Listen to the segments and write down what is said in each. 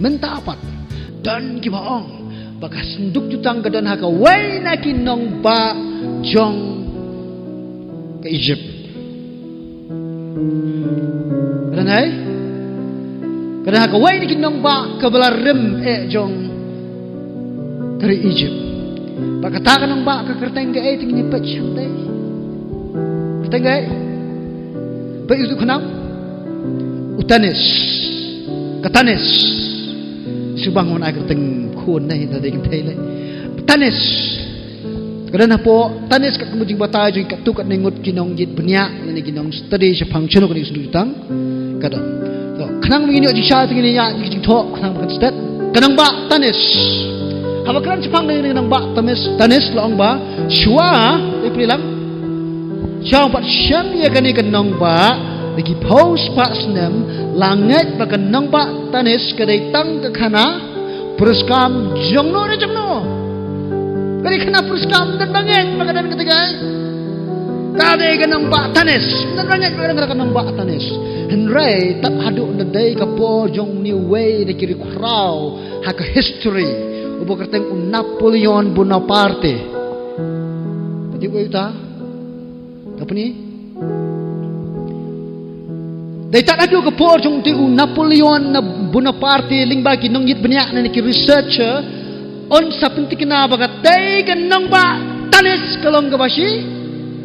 Menta apat dan kibaong baka senduk jutang gadan haka way na kinong ba jong ke Egypt. Gadan hai? Gadan haka way na kinong ba kabalarem jong dari Egypt. Baka takan ng ba kakerteng ga tingin ni pacham day. Kerteng ga ba itu kenang utanis katanis subangon ay kerteng kun na hinda day kentay le tanis kadana po tanis ka kumujing batay jing katukat ningot kinong yit benya ni kinong study sa function ko ni sudutang kadon so kanang mingin di siya tingin niya jing to kanang stat kanang ba tanis habakran sa pang nang ba tanis laong ba shwa iprilang siya pat siyam ya kani kanong ba lagi pause pa senam langit bakan nang ba tanis kadai tang ke kana Peruskam jongno na jongno. Kali kena peruskam dan bangit bagadan ketiga. Kali kena mbak tanis dan bangit bagadan kena mbak tanis. Henry tak haduk nadai kapo jong new way de kiri krau haka history. Ubo kerteng Napoleon Bonaparte. Pati ko ita. Apa ni? Dai tak ada ke por jong tu Napoleon na Bonaparte lingba ki nong yit banyak na ki researcher on sa pentikna bagat dai kan nong ba tanis kalong ka bashi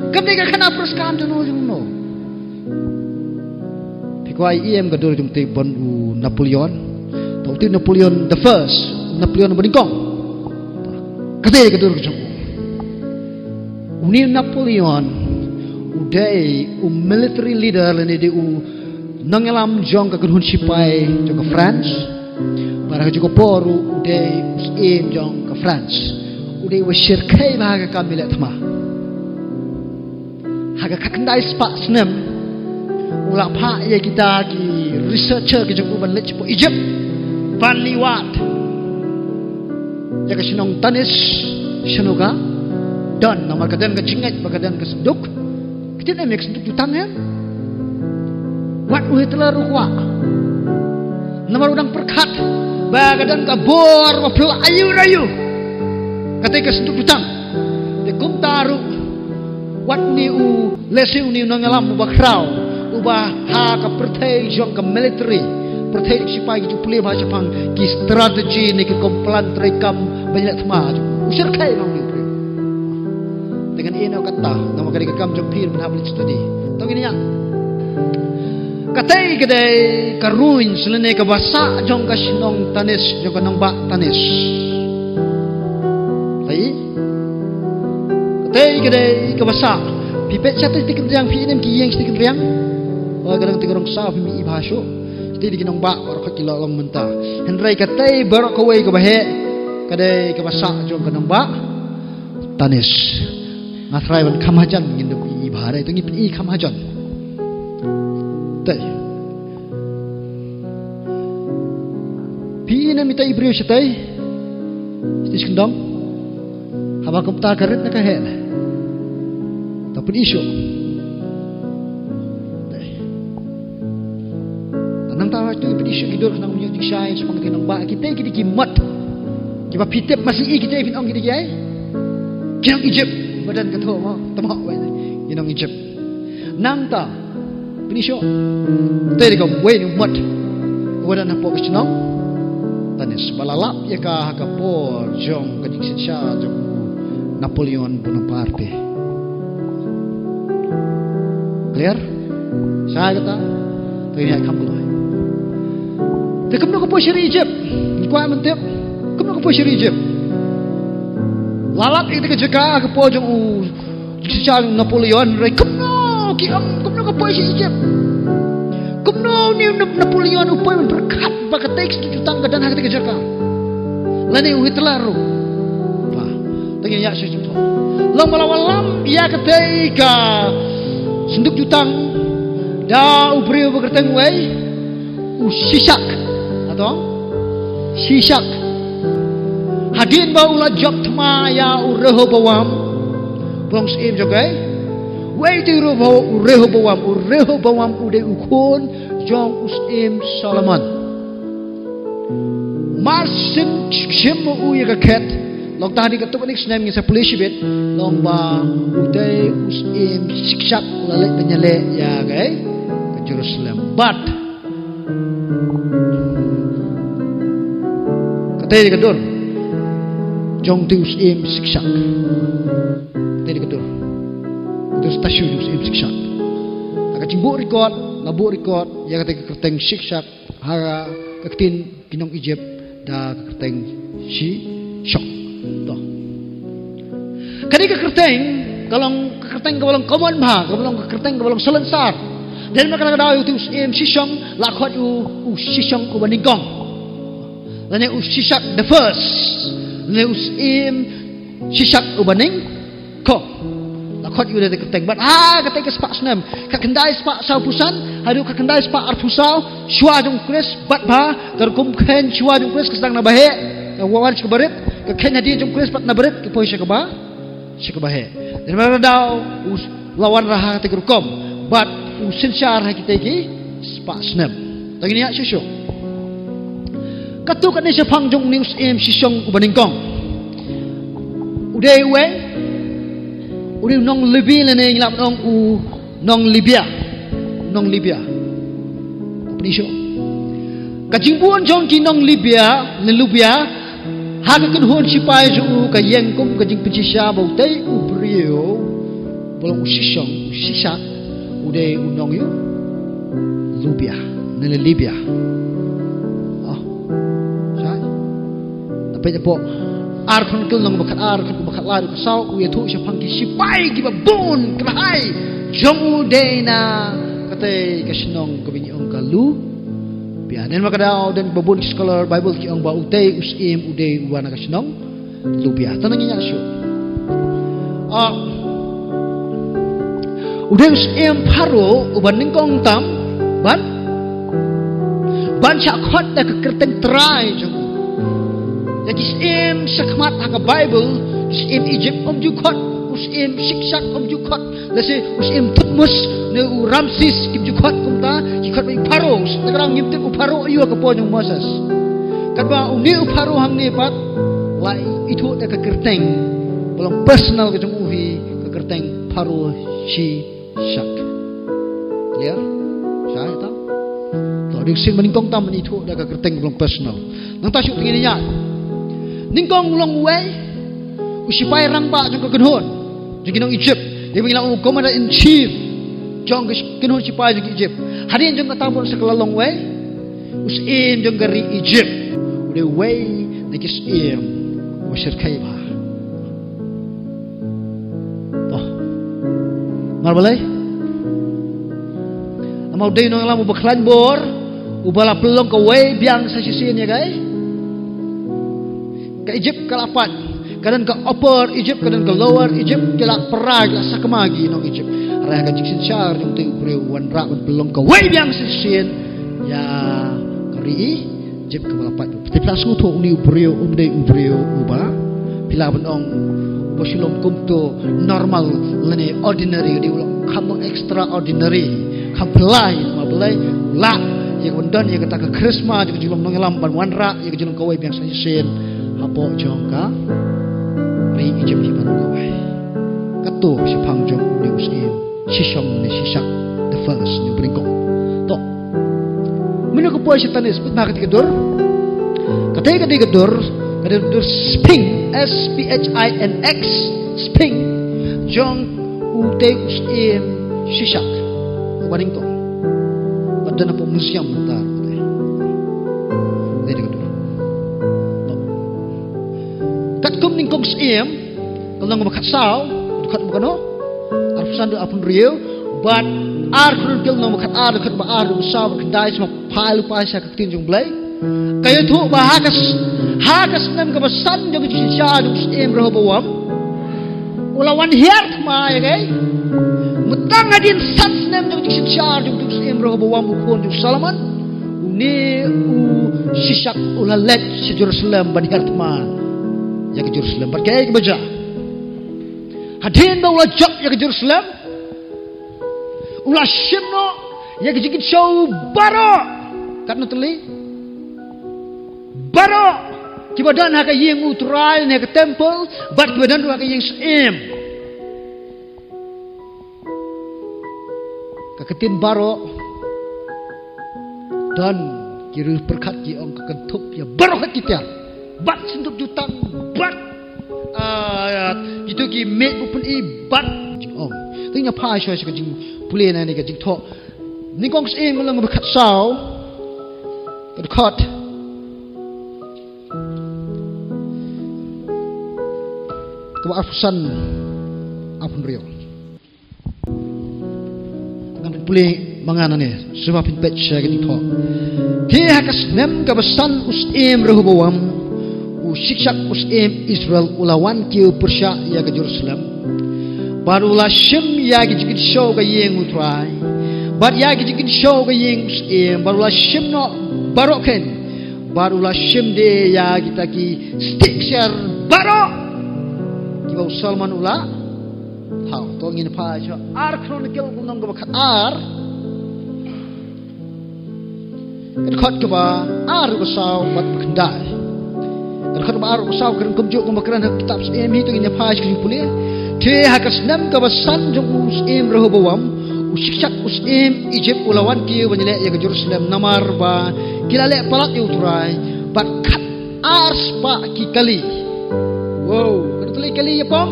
kam dai ka kana praskam jong no pikwai em ka dor jong te bon u Napoleon to ti Napoleon the first Napoleon boningkong kate ka dor jong uni Napoleon udai military leader lene de nangalam jong ka gunhun sipai jong ka France para juga poru udai usim jong ka France udai wasir kai baga kamila thama haga kakandai spa snem ula pha ye kita ki researcher ki jong ban lech po Egypt van liwat jaga sinong tanis shanoga don nomor kadan ka jingat bagadan ka seduk kita mix seduk jutang ya wat uhi telah rukwa nomor udang perkat bagadan kabor wapel ayu-ayu ketika seduk jutang dekum taru wat ni u lesi u ni nangalam bakrau ubah ha ka pertai jong ka military pertai sipai ki pulih bahasa pang ki strategi ni ki komplan trekam banyak thma usir kai bang ni dengan ino kata nama kali kam jong pir menhabli study tong ini ya katai kedai karuin selene ka basa jong ka sinong tanis jong ka nang ba tanis tai katai kedai ka basa pipet chat tik riang pi nem ki yang tik riang wa kadang tik rong sa mi bahasyo ti di nang ba or ka kilo long menta henrai katai barok ka wei ka bahe kadai ka basa jong ka nang ba tanis ngatrai ban kamajan ngindu i bahare tu ngi kamajan pi na mitai brio sitai stis kendong haba kumta karet na kahel tapun isu tanang tawa tu pi isu gidur nang munyo diksai sepang kinong ba kita kidi kimat kiba pitep masih kita pinong kidi kiai kinong Egypt badan katho mo tamo wai kinong Egypt nang ta pinisyo tadi kau wei ni mat wadan apa kisnong tanis balalap ya ka hakapor jong kadik sya jong Napoleon Bonaparte clear saya kata tadi hai kam boleh te kam no ko poshiri Egypt ko am tep kam no ko poshiri Egypt lalap itu ke jaga hakapor jong sya Napoleon rai kam no ki am ko poshiri Egypt kumno ni Napoleon upay berkat baka teks jutang gadan hak teka jaka lani Hitler pa tengin ya sejuto lam malawalam ya ketika senduk jutang da ubri bekerteng wei usisak atau sisak hadin ba ula job tma ya Rehoboam bong sim jogai wei ti Rehoboam ude ukon jong usim Solomon Marsin Shimo Uya Ket, Long Tadi Katukanix name is a police bit, Long Ba Uday Usim Sikshak Lalet Danyale Yagay, Jerusalem. But Katay Kadur Jong Tus Im Sikshak Katay Kadur Tus Tashu Tus Im Sikshak Akacing bu record, labu record, ya ketika kerteng siksak, hara ketin kinong Egypt, da kerteng si shock. Toh. Ketika kerteng, kalau kerteng kawalang common bah, kawalang kerteng kawalang selensar. Dan mereka nak daw itu si siyong lakot u si siyong u baningkong. Dan u sisak the first, dan u sisak u baningkong. Lakot yu dari keteng, but ketika sepak senam, kakendai sepak sau pusan, hadu kakendai sepak arfusau, shua jong kres, bat ba, terkum ken shua jong kres kesang nabahe, wawan sekabarit, keken hadi jong kres bat nabarit, kepoy sekaba, sekabahe. Dan mereka daw lawan raha tegrukom, but usinsar kita ki sepak senam. Tagi niya sisyo. Katu kan siya pangjong news sisyong ubaningkong. Uday we. Uri nong Libya lene ngilap nong Libya apa ni syo kajimbuan jong ki nong Libya haga kunhon sipai ju ka yengkum kajing pencisya bautai ubrio bolong usisyak ude unong yu Libya oh sai tapi po Arkun kul nong bakat arkun bakat ladu kasau uya tu siya pangki sipai giba bun kerahai jomu dena kate kasinong kabini ong kalu biya dan makadaw dan babun scholar Bible ki ong ba utay usim uday wana kasinong lubya tanangin niya syo uday usim paro uban ningkong tam ban siya akot na kakerteng try jomu Yaki im sakmat haka Bible, im Egypt jukot, im siksak jukot, lasi im Tutmos ne Ramses kim jukot kumta, jukot may Paro, nagrang ngimtik uparo ayu ka po yung Moses. Kadba uni uparo hang nipat, lai itu na kakerteng, walang personal ka yung uhi kakerteng Paro si sak. Clear? Siya ito? So, di sin maningkong taman itu na kakerteng walang personal. Nang tasyok tingin niya. Ningkong long way usipay rang ba jong kakenhon jong kinong Egypt di bilang commander in chief jong kinong sipay jong Egypt hadin jong katapon sa kalalong way usin jong gari Egypt the way nakisim wasir kay ba toh marbalay amal day no alam baklan bor ubala pelong ka way biang sa sisin ya guys ke Egypt kalapat kadan ke upper Egypt kadan ke lower Egypt kelak perag la sakamagi nong Egypt raya ka jiksin syar yung ting bre wan ra belum ke way biang sisin ya kari Egypt ke kalapat tapi plus nguto uni ubreo uba pila benong bosilom kumto normal lene ordinary di ulo kamu extraordinary kampelai mabelai la ya wondan ya kata ke Christmas ya jilom nongelam ban wan ra ya jilom ke way biang sisin hapo jongka ri Egypt ni baru kawai kato si pangjong ni usim sisong ni sisak the first ni bringkong to mino ko po si tanis put bakit kadur katay kadur sping SPHINX sping jong utay usim sisak o bringkong wadda na po museum natar katay kadur kum ning kong siem kalau makatsaw dekat bukano arfusan do apun rio but arkun kil no makat ar dekat ba ar usaw kendai sama palu pa sa katin jong blay kayo tu ba hakas nem ka basan jong sisya do siem rohobawam ulawan hiert ma ya gay mutang adin sats nem jong sisya jong siem rohobawam ukon jong Salaman uni sisak ulalet si Jerusalem ban hiert ma ya ke Jerusalem berkaya ke baca hadin ba ulah jok ya ke Jerusalem ulah shimno ya ke jikit show baro kat natali baro kibadan haka yeng utrai ne ke temple bat kibadan haka yeng sem kaketin baro dan kira perkat ki ong kekentup ya baro kita bat senduk jutang bat itu ki mek pun bat om tingnya pa shoy ka jing pule na ni ka jing tho ni kong sem lang ba khat sao ka khat ka afsan apun rio ngan pule mangana ne sebab pin pet sha ka jing tho thi hakas nem ka basan us em Rehobowam shikshak us em Israel ulawan ki Persya ya ke Jerusalem barulah shim ya ke jikit show ga yeng utrai bar ya ke jikit show ga yeng us em barulah shim no baroken barulah shim de ya kita ki stick share baro ki ba Salman ula hau to ngin pa cha ar chronicle gunong ga khat ar ket khot ka ba ar ba saw bat bakdai kan baru usau kan kumjuk kumakran kitab sem itu ini page kini pulih the hakas nam ka basan jong us em Rehobowam usiksak us em Egypt ulawan ki banile ya ke Jerusalem namar ba kilale palak utrai bat khat ars pa ki kali wow kan kali ya pom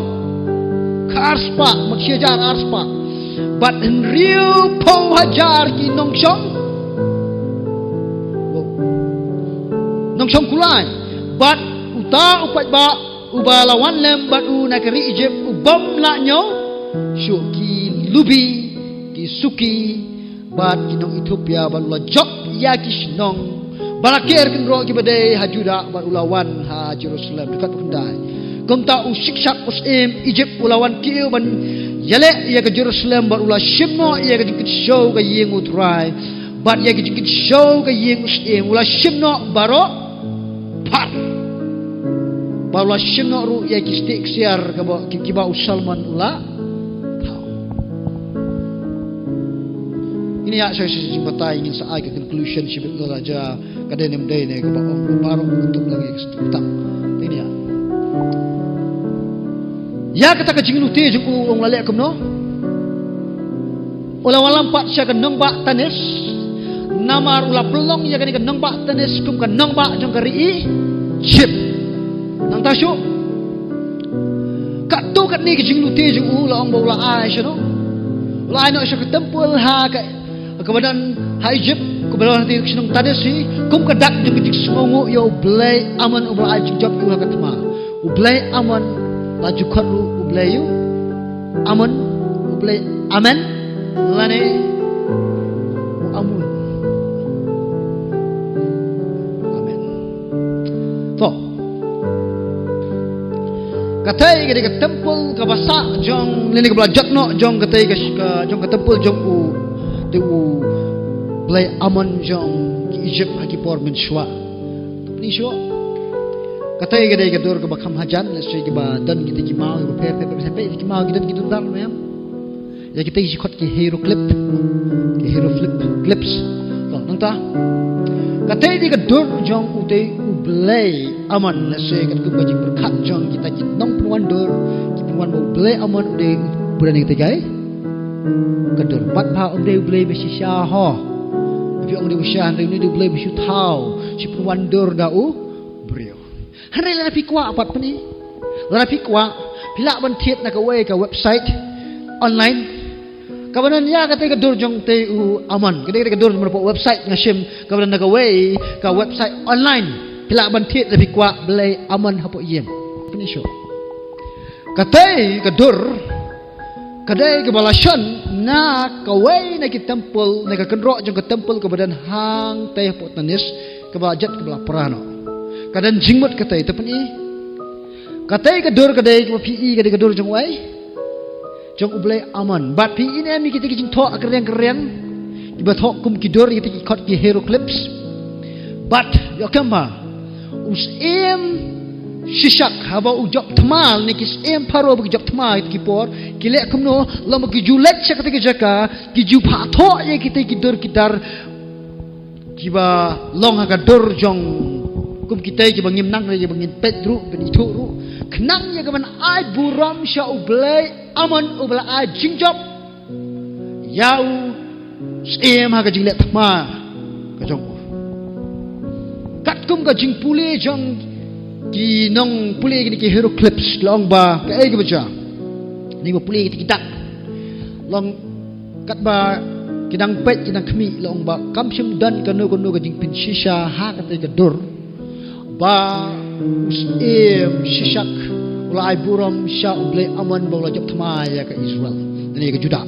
ars pa maksud jar ars pa bat in real po hajar ki nong chong nong chong kulai bat uta upat ba ubalawan lem batu nakari Egypt ubam la nyo syuki lubi ki suki bat kinong Ethiopia balula job ya kisnong balakir kin ro ki bade hajuda balulawan ha Jerusalem dekat pendai komta usiksak usim Egypt ulawan ki ban yale ya ke Jerusalem balula shimno ya ke jikit show ka yeng utrai bat ya ke jikit show ka yeng usim ula shimno baro pat barulah shimno ru ya kistik siar kiba Salman ula ini ya saya jumpa ingin saya ke conclusion sibuk raja kadenem day ne kaba om baru untuk lagi kesetutang ini ya kata ka jingnu te juku ong lale kumno ula walam pat sya ka nong ba tanis namar ula pelong ya ka nong ba tanis kum ka nong ba jong kari chip nang tasyo kat tu kat ni ke jing lu te jing la ong bola ai syo la ai no syo ke temple ha ka kebadan ha Egypt kebadan nanti sinong tadesi kum ka dak jing jing semongo yo blay aman ubla ai jing job yu ka tma ublay aman la jukhat ru ublay yu aman ublay amen lane amun amen to katai ke temple ka basa jong lini ka blajat no jong katai ka jong ka temple jong u te u blay amon jong ki Egypt ki por min shwa ni sho katai ke dur ka bakham hajan le sui ki ba dan ki mau ki pe pe ki mau ki dan ki dun mem ya kita isi khot ki hero clips to nang ta katai di ka dur jong u te u blay aman la se kan ku bajing berkat jong kita nong penuan dur kita penuan mau blay aman ude berani kita gai kadur bat pa ude blay besi sha ho bi ong de sha de ni de blay besi thau si penuan dur da u brio hare la pi kwa pat pani la pi kwa pila ban thiet na ka we ka website online kabanan ya kata ka dur jong te u aman kata ka dur merupa website ngasim kabanan na ka we ka website online pila ban thiet lebih kuat belai aman hapo iem penisho katai kadur kadai ke balasyon na kawai na ki temple na ka kendro jong ka temple ka badan hang teh po tanis ka bajat ka bala prano kadan jingmut katai tepen i katai kadur kadai ka pi kadai kadur jong wai jong ublai aman bat pi ini mi kita ki jing tho keren ki ba tho kum ki dur kita ki khot ki hero clips bat yo kamba us em shishak haba ujok thamal ni kis em pharo bi jok thamal ki por ki le kumno lam ki julet chakate ki jaka ki ju pha tho ye kita ki dur ki dar ki ba long ha ka dur jong kum kita je bangim nang je bangin Pedro ben itu ru kenang ya kaman ai buram sha ublai aman ubla ai jingjop yau sem ha ka jinglet thma ka jong kat kum ka jing puli jong ki nong puli ki hero clips long ba ka ai ka bacha ni ba puli ki tak long kat ba kidang pet kidang khmi long ba kam sim dan kanu ka jing pin shisha ha ka te ka dur ba usem shishak ulai buram sha ublai aman ba jop thma ya ka Israel ni ka Juda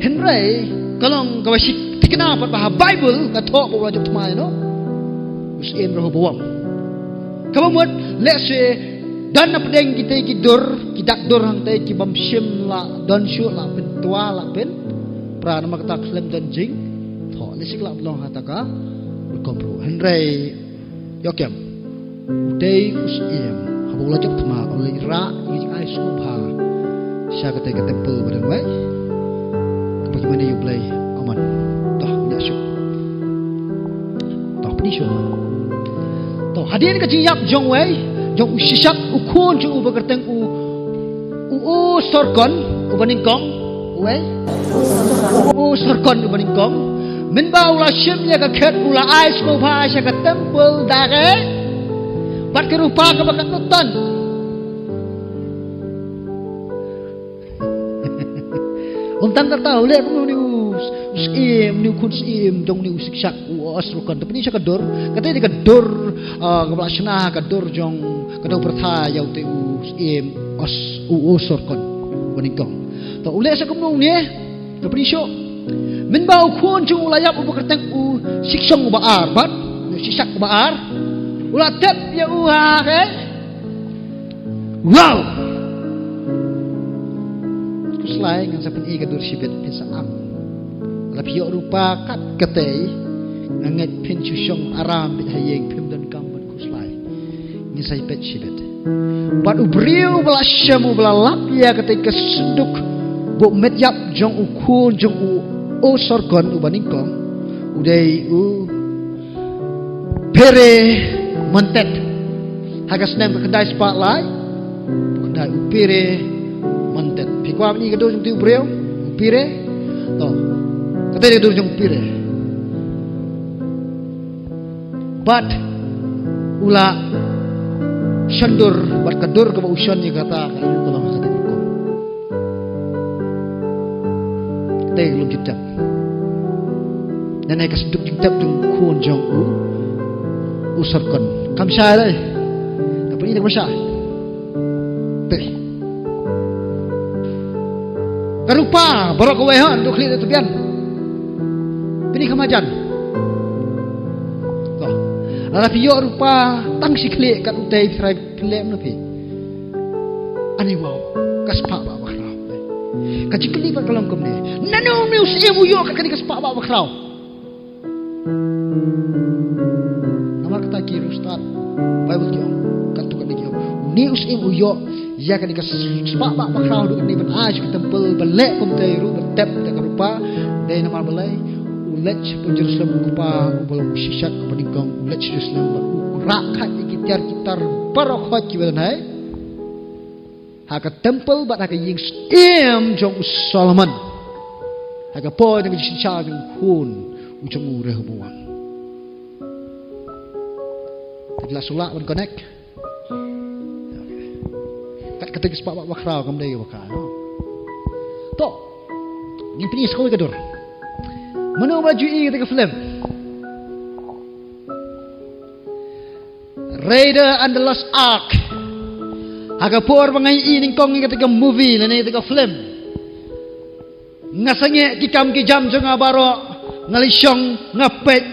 Henry kalong ka wasik tikna pat ba Bible ka tho ba jop thma no usem ro bawam kamot let's say dan na pedeng kita ki dur ki dak dur hang te ki bam sim la don shu la pen tua la pen pra na makta klem dan jing tho lesik la long hataka kompro Henry yokem dei usiem habula jop thma oleh ra yi ai subha sha ka te ka temple badan wai bagaimana you play aman toh nya syuk toh pedi syuk toh hadir ka jing yap jong wai jong usisyak ukun jong ubakerteng u sorkon ubaning kong wai sorkon ubaning kong min ba ula shim ya ka khet ula ais ko pha sha ka temple da ke bat ke rupa ka bakat nutan untang ka tahu le ko ni usim ni kun sim jong ni usiksak sorkon tapi ni sha ka dor kata ni ka dor ka blasna ka dor jong ka dor pertha yau te usim sorkon baning kong to ule sa kumnong ni tapi syo min ba ukun jung ulayap ubakerteng siksong ubaar bat sisak ubaar ula tep ya uha ke wow kuslai ngan sapen i gadur sibet pisa am la pio rupa kat katei nganget pin chushong aram bit hayeng pim dan kam bat kuslai ni sai pet sibet bat ubriu bala shamu bala lap ya ketika senduk bo met yap jong ukun jong sorkon ubaning kong udai pere mentet hagas nem kedai spotlight kedai pere mentet pikwa ni kedo jong tiu breu pere to kedai kedo jong pere bat ula shandur bat kedur ke usion ni kata kayu kalau kedai kong kedai belum jejak dan naik keseduk jengtap jeng kun jong usarkan kam sya dai tapi ini tak masya teh karupa barok wehan untuk lihat tepian ini kemajan loh ala piyo rupa tang sikle kat utai trai klem napi ani wow kaspa ba bakrau kajikli ba kalam komne nanu mius emu yo kakani kaspa ba bakrau namar kata ki ustad Bible ki kantu kan ki ni us emu yo ya kan ka spa ba bakrau du ni ban aj ki temple balek kom te ru tep te rupa dai namar balai ulet pun Jerusalem kupa ubal shishat kepeningkong ulet Jerusalem rakat ikitar kitar barokhat ki banai haka temple bat haka ying stem jong Solomon haka po dengan shisha jong kun ujung Rehoboam Telah sulak ban connect. Kat kata kisah pak bakrau kam dai bakal. To. Ni pini sekolah kadur. Mana baju i ketika film. Raider and the Lost Ark. Haga por bangai i ning kong ketika movie lene ketika film. Ngasange kikam ki jam jonga baro ngalisyong ngapet.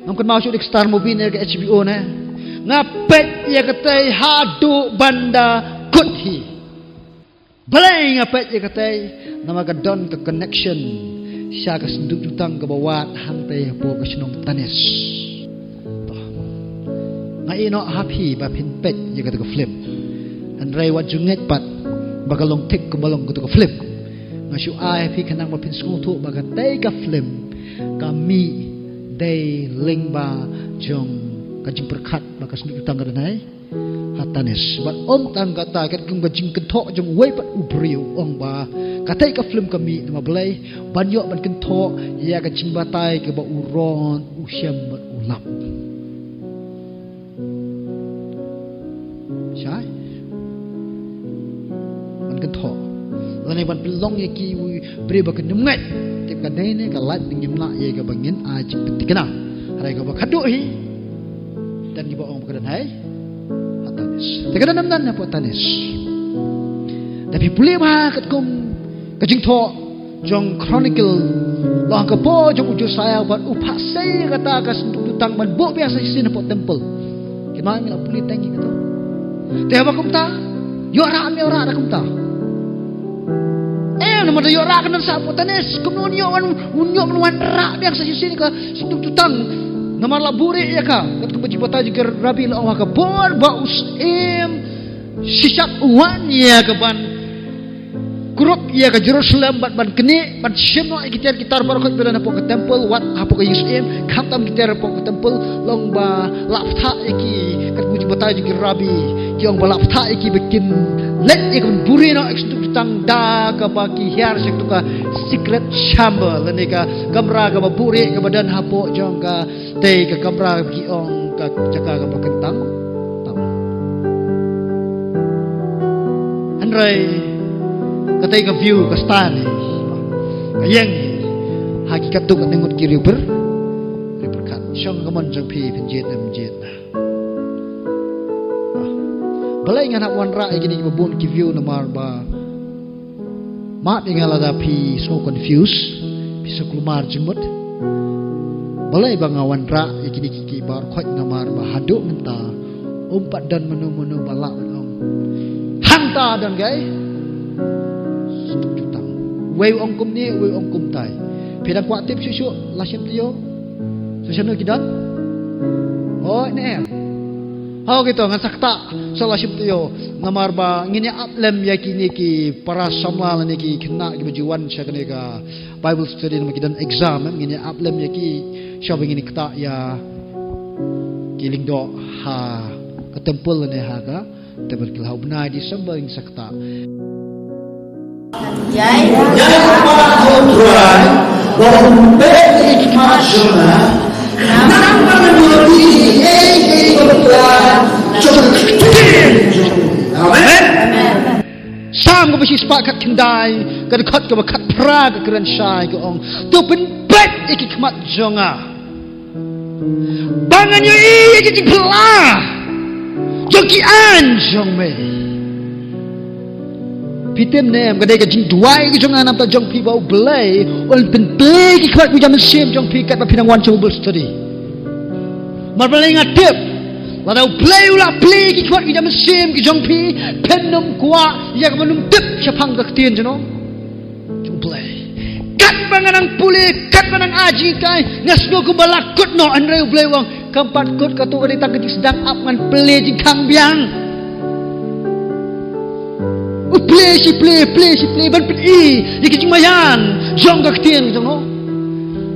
Mungkin mau syuting star movie ni ke HBO ne. Ngapet ya katai hadu banda kuthi balai ngapet ya katai nama ka don ke connection sya ka senduk jutang ke bawat hang teh po ka senong tanes toh ngai no happy ba pin pet ya ka film an rai wat junget pat bagalong tik ke balong ka film ngasu ai happy kanang ma pin school tu baga tai ka film kami day lingba jong kajing perkat baka senduk tangga danai hatanes bat om tangga ta kat kum kajing kentok jong wei pat ubriu ong ba katai ka film kami nama belai banyak ban kentok ya kajing batai ke ba uron usyam bat ulap sai ban kentok lani ban pelong ye ki bre ba kenemet tip kadai ne ka lat dingim la ye ka bangin a cik petikna hari ka ba khadu hi dan ibu orang berkenan hai hatanis terkadang namdan apa tanis tapi boleh mah kat kum kajing tho jong chronicle lang ka po jong ujo saya buat upasai kata ka sendutang ban bo biasa sin po temple kemang la boleh tangi kata teh ba kum ta yo ra me ora ra kum ta nama da yo ra kan sa po tanis kum no yo wan ra biasa sin ka sendutang nama laburi ya ka kat kebaji bata jikir rabi la wa ka bor ba usim sisyak wan ya ka ban kuruk ya ka Jerusalem ban kene ban shimno gitar barakot bila na po ka temple wat hapo ka usim khatam gitar po ka temple long ba lafta iki kat kebaji bata jikir rabi kiong ba lafta iki bikin let ik buri no ekstu tang da ka ba ki hiar sek tu ka secret chamber lani ka kamra ka ba buri ka badan hapo jong ka tei ka kamra ki ong ka jaka ka bakentang tam andrai ka tei ka view ka stani kayang hakikat tu ka tengut ki river kat syong ka mon jong pi penjet na balai nganak wan ra gini babun ki view na mar ba mat ingala da pi so confused pi so klumar jemut balai bangawan ra gini kiki bar khot ngamar ba haduk ngenta umpat dan menu balak ong hanta dan gai jutang wei ong kum ni wei ong kum tai pedang kwa tip susu lasim tio susano kidan oh ne hau gitu ngan sakta salah sibtiyo namar ba ngini aplem yakini ki para samla ni ki kena ki bajuan syakne ka Bible study na makidan exam ngini aplem yaki syab ngini kta ya kiling do ha katempul ne ha ka tebel kil hau bna di sambang sakta Jai Tuhan bombe ikmasuna nang menurut Amen. Sam ko bisi sepakat kendai, kadang-kadang ko bakat pra ke keran syai ke ong. Tu penbet iki kemat jonga. Bangan yo iki di belah. Joki anjong me. Pitem nem kadai ke jing duai ke jonga nam ta jong pi bau belai, ol penbet iki kemat bijam sim jong pi kat ba pinang wan Bible study. Mar belai ngatip Ladau play ulah play ki kuat ki jam sim ki jong pi penom kuat ya kemenum tip siapang ke ketien jeno jong play kat banganang puli kat banang aji kai ngasno ku balakut no andre play wang keempat kut katu kali tak ketik sedang ap ngan play jing kang biang play si play ban pit i ki jing mayan jong ke ketien jong no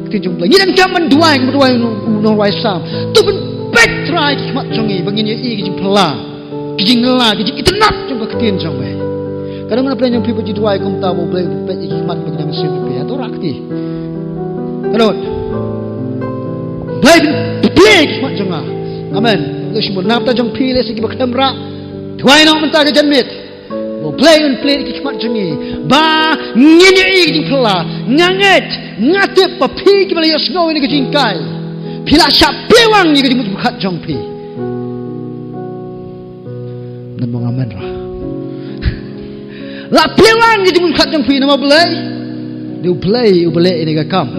ketien jong play ni dan kaman duai no wai sam tu try kimat jongi bangin ye i kijing pela kijing ngela kijing itenat jong ka ketien jong me kadang mana plan jong people ji duai kum ta bo blai pe i kimat bangin mesin pe atau rakti kadang blai kimat jonga amen lo simul napta jong pile sigi ba kamera duai no menta ke janmit bo blai un play kimat jongi ba ngin ye i kijing pela nganget ngatep pa pi ki bala yosno ni kijing kai pila siap pewang ni kejimut bukat jong pi dan mengamen lah la pewang ni kejimut bukat jong pi nama belai dia belai ini kakam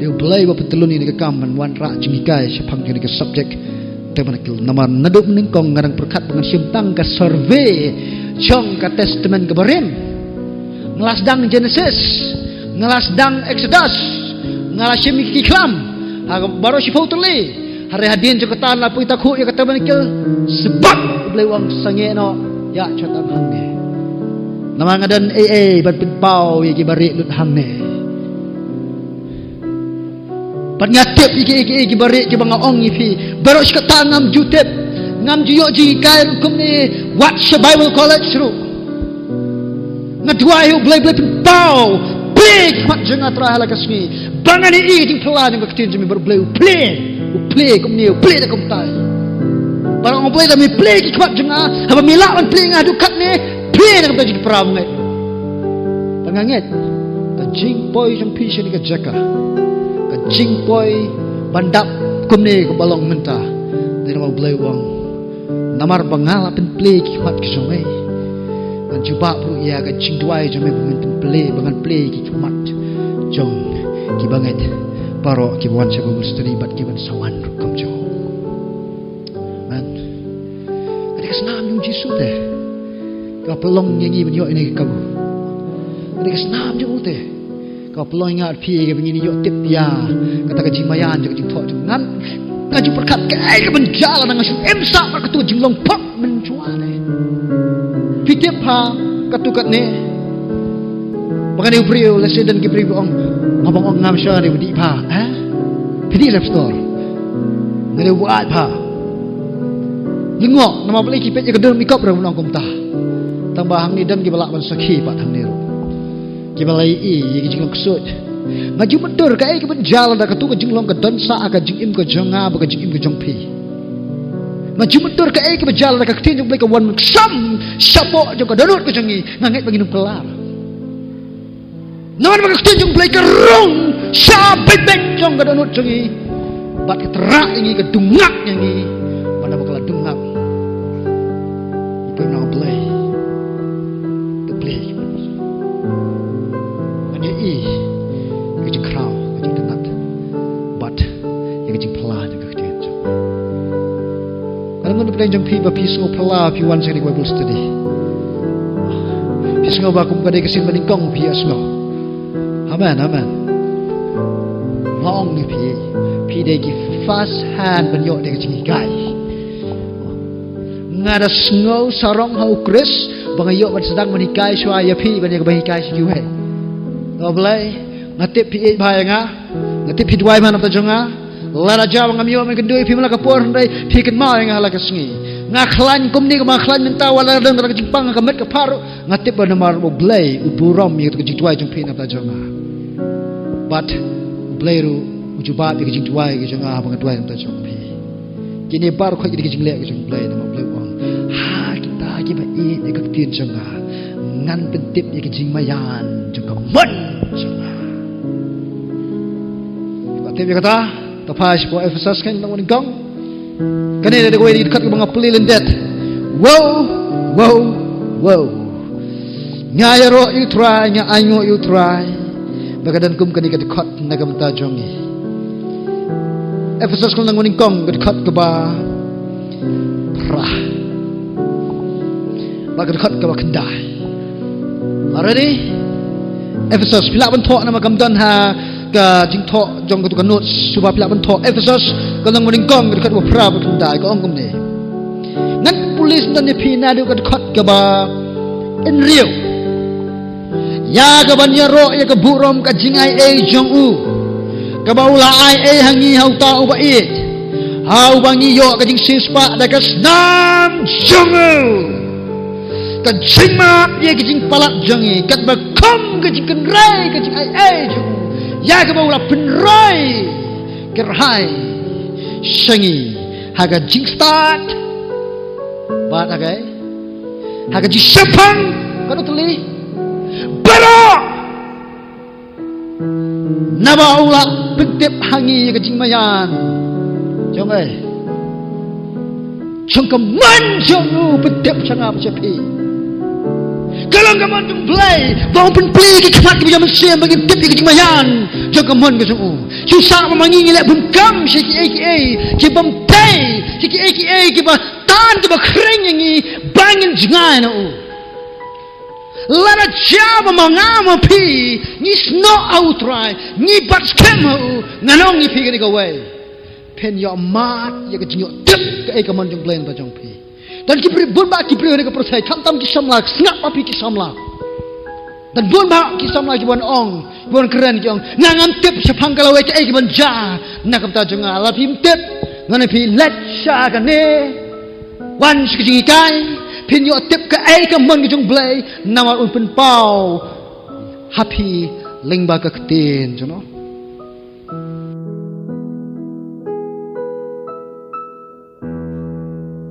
dia belai bapa telun ini kakam man wan rak jemikai siapang jadi ke subjek temanakil nama naduk meningkong ngarang perkat dengan simtang ke survey jong ke testament ke barim ngelas dang Genesis ngelas dang Exodus ngelas semiki klam baru si fautuli hari hadin cakatan lapu itaku ya kata banikil sebab boleh wang sange no ya catang hangge nama ngadan ban pinpau ya ki bari lut hangne Pat ngatip iki bari ki bang ong ipi. Baru sekata ngam jutip. Ngam juyo ji kai kum ni Watch Bible College ru. Ngadua yu blay pau. Play mat jeng atra hala kasmi. Bangan i ding pela jeng ketin jemi baru blay play kum ni play kum tai. Barang orang play dah mi play ki mat jeng haba milak man play ngadu kat ni play kum tai ji peram ngai. Panganget. Ka jing poi jeng pi sini ka jaka. Ka jing poi bandap kum ni ko balong mentah. Dia mau blay wang. Namar bangala pen play ki mat ki jong ai. An cuba pun ia ke cing tuai jom memang play bangan play ki kemat jom ki banget paro ki buan saya bagus terlibat ki ban sawan rukam jom man ada kesenam yung Yesus deh kau pelong nyanyi benyo ini kamu ada kesenam yung deh kau pelong ingat pi ke begini yo tip ya kata ke jimayan jok jing thok jong ngan ngaju perkat ke ai ke benjala nang asu emsa par ketu jing long pok menjual Pitip ha katukat ni baka ni ubriyo lesi dan kibriyo ong ngabang ong ngam siya ni wadi pa pidi rep store ngari buat pa lingok nama beli kipet ya kedun mikop ra unang kumta tambahang ni dan gibalak ban sakhi pat hang niru gibalai i ye jing long ksut ngaju betur ka ai ke benjala da katu ke jing long ke don sa ka jing im ke jonga ba ke jing im ke jong pi maju betul ke ai ke berjalan ke ketin jong ke wan sam sapo jong ke danut ke jengi ngangit bagi num kelar nawan ke ketin jong ke rong sabet bet jong ke danut jengi bat ke terak ini ke dungak nyangi mana bakal dungak ibu nak play the play ane i ke jeng kraw ke jeng tenat bat ya ke jeng pelan ke ketin Alam mo na jang piba pisngo pala pi wan sa Bible study. Pisngo ba kum kadai kasin maningkong pi asno. Amen. Long ni pi de gi fast hand banyo de jing gai. Ngada sngo sarong hau Chris bangayo ban sedang manikai swaya pi ban ya bahikai si juhe. Oblay ngatip pi ba nga ngatip pi dwai man ta jonga. Lara jawa ngamio men kendui pi mala kapor ndai pi ken ma nga hala kasngi nga khlan kum ni ma khlan menta wala dang ra jingpang ka met ka paru ngatip ba namar bo blay uburom mi ka jingtwai jing pi na ta jonga but blay ru ujuba pi ka jingtwai ka jonga ba ngatwai ta jong pi kini bar kho ki jingle ka jong blay na ma blay wang ha kita ki ba i ni ka tin jonga ngan pentip ni ka jing mayan jonga mon jonga ka te kata Tapas po Ephesus kan nang gong kanina de way kat mga palilindet wow nyayaro you try nya anyo you try bagadan kum kani kat kat nagamta jongi Ephesus kan nang gong kat ka ba pra bagad kat ka ba kendai already Ephesus pila ban thok na magamdan ha ka jing tho jong ka kanut suba pila ban tho Ephesus kanang moning kong ka wa pra ba kundai ka ong kum ni nan pulis dan ni pina du ka khat ka ba in rio ya ka ban ya ro ya ka burom ka jing ai e jong u ka ba ula ai e hangi hau ta u ba it hau bangi yo ka jing sispa da ka snam jong u ka jing ma ye ka jing palat jong i kat ba kom ka jing kan rai ka jing ai e jong ya ke baula penrai kerhai shangi haga jing start bat haga ji sepang kanu tuli baro nabaula pentip hangi ke jing mayan jong ai jong ka man jong pentip sangap sepi kalau kamu tu play, bawang pun play ke kemat ke bijak mesin bagi tip ke jimayan. Jom kamu ke sungguh. Susah memangi ngelak bungkam siki aka, ki bampai, siki aka ki ba tan ke ba kering yangi bangin jengai na u. Lara jaba mangama pi, ni sno outrai, ni bat scam u, nganong ni pi ke ni kawai. Pen yo mat ya ke jinyo tip ke kamu jom play ba jong pi. Dan kipri bun ba kipri ne ka prosai tam tam ki samla snap api ki samla dan bun ba ki samla ki wan ong bon keren jong ngam tip sepang kalau wece ai ban ja nakam ta jong ala pim tip ngane pi let sha ka ne wan shi kai pin yo tip ka ai ka mon jong blai nawar un pen pau happy lengba ka tin jono